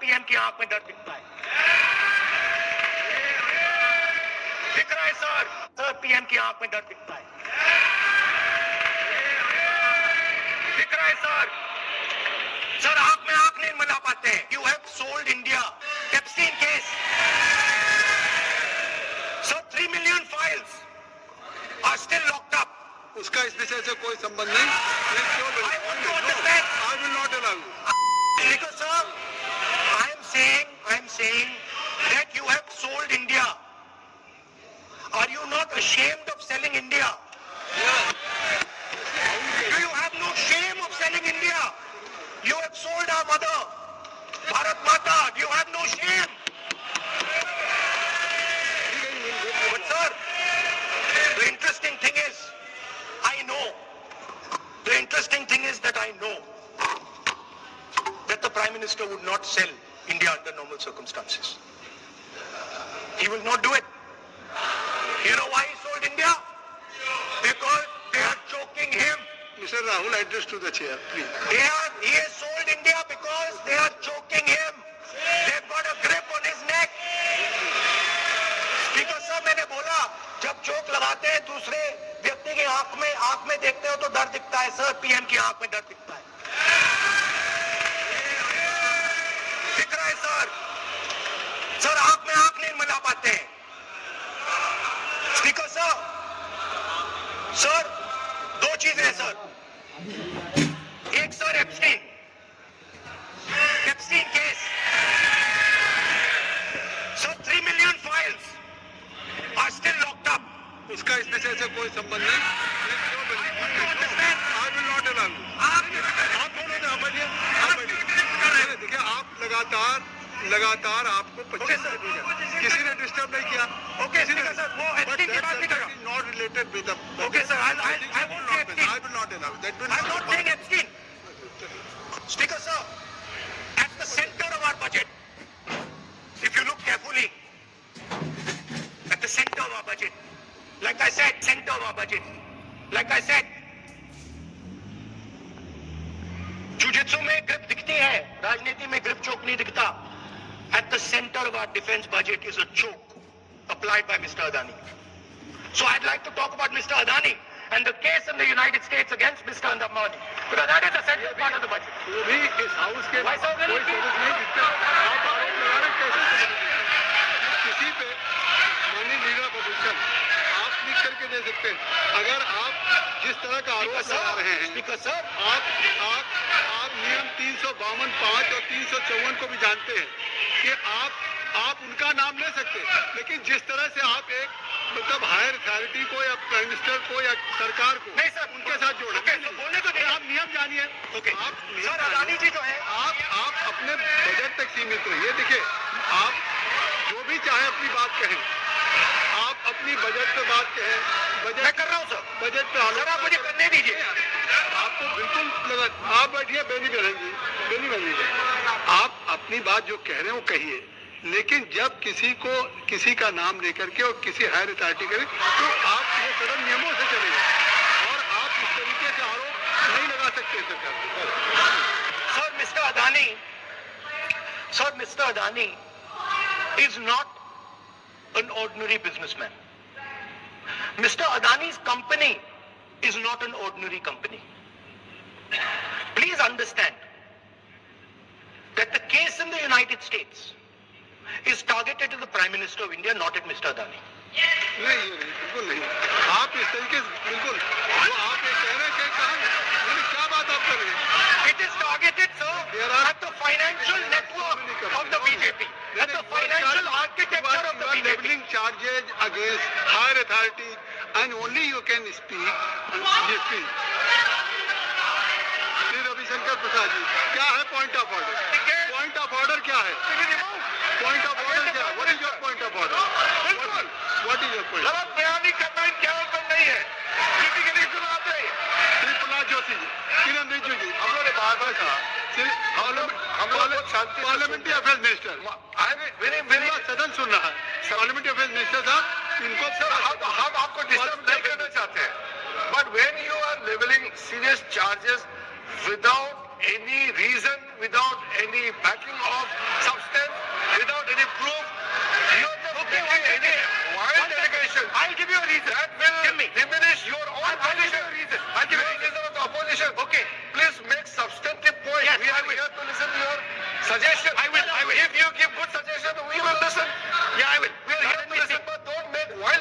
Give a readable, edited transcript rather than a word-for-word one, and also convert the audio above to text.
PM की आंख में डर दिखता है, दिख रहा है सर पीएम की आंख में डर दिखता है, दिख रहा है सर आंख में आंख नहीं मिला पाते हैं। You have sold India, Epstein case, sir 3 million files are still locked up. उसका इस विषय से कोई संबंध नहीं। I will not allow you. Because sir, I am saying that you have sold India. Are you not ashamed of selling India? Do you have no shame of selling India? You have sold our mother, Bharat Mata. Do you have no shame? But sir, the interesting thing is, that I know that the Prime Minister would not sell India under normal circumstances. He will not do it. You know why he sold India? Because they are choking him. Mr. Rahul, address to the chair, please. He has sold India because they are choking him. They've got a grip on his neck. Speaker साहब, मैंने बोला जब चोक लगाते हैं दूसरे व्यक्ति की आंख में देखते हो तो डर दिखता है सर, पीएम की आंख में डर दिखता है, दिख रहा है सर आंख में आंख नहीं मिला पाते हैं। स्पीकर सर दो चीजें हैं सर, एक sir Epstein case, sir 3 million files are still locked up. उसका इस विषय से कोई संबंध नहीं। I will not allow you. आप बोलो ना, आप बैठिए। देखिए, आप लगातार आपको 25 से किसी ने डिस्टर्ब नहीं किया। ओके सर, वो एप्स्टीन की बात नहीं कर रहा। Not related with the. Okay sir, I won't say Epstein. I will not allow. That will I'm not saying Epstein. Speaker sir, at the center of our budget, if you look carefully, at the center of our budget, like I said, jujitsu में grip दिखती है, राजनीति में grip चोक नहीं दिखता. At the center of our defense budget is a choke applied by Mr. Adani. So I'd like to talk about Mr. Adani and the case in the United States against Mr. Adani, because that is a central part of the budget. वो भी इस house के Why sir? कोई सबूत नहीं दिखते। आप आरोप लगा रहे कैसे किसी पे माननीय लीडर ऑपोजिशन आप लिख करके दे सकते हैं। अगर आप जिस तरह का आरोप लगा रहे हैं, Speaker sir, आप नियम 352 और 354 को भी जानते हैं कि आप उनका नाम ले सकते हैं, लेकिन जिस तरह से आप एक मतलब हायर अथॉरिटी को या प्राइम मिनिस्टर को या सरकार को नहीं सर, उनके साथ जोड़े। बोलने को नहीं, आप नियम जानिए। आप सर अदानी जी जो है, आप अपने बजट तक सीमित रहिए। देखिए, आप जो भी चाहे अपनी बात कहें, आप अपनी बजट पे बात कहें, बजट मैं कर रहा हूँ सर, बजट पे सर आप मुझे करने दीजिए। आपको बिल्कुल लगा। आप बैठिए, बेनी बहन जी, आप अपनी बात जो कह रहे हैं वो कहिए, लेकिन जब किसी का नाम लेकर के और किसी हायर अथॉरिटी करें तो आप ये सदन नियमों से चलेगा और आप इस तरीके से आरोप नहीं लगा सकते सरकार को। Sir, Mr. Adani is not an ordinary businessman. Mr. Adani's company is not an ordinary company. Please understand that the case in the United States is targeted at the Prime Minister of India, not at Mr. Adani. नहीं, बिल्कुल नहीं। आप इस तरीके से बिल्कुल वो आप ये कह रहे हैं कि क्या बात आप कर रहे हैं? It is targeted, sir, at the financial network of the BJP, at the financial architecture of the BJP. Leveling charges against higher authorities, and only you can speak. Shri Ravishankar Prasad ji, क्या है point of order? Point of order क्या है? Point of order क्या है? What is your point of order? What is your point? गलत बयानी करना इनके ऊपर नहीं है, क्रिटिकली सुनाते हैं। श्री प्रहलाद जोशी जी, किरण रिजिजू जी, हम लोगों ने बार-बार कहा, पार्लियामेंट्री अफेयर्स मिनिस्टर, सदन सुन रहा है, पार्लियामेंट्री अफेयर्स मिनिस्टर साहब, इनको हम आपको डिस्टर्ब नहीं करना चाहते हैं, but when you are leveling serious charges without any reason, without any backing of some reason. That will Give me. diminish your own I'll give you position. a reason. I'll give you a You are leader of the opposition. Okay. Please make substantive points. Yes, We I are will. here to listen to your suggestion. I will. If you give good suggestion, we will listen. Yeah, I will. We are here Let to me listen.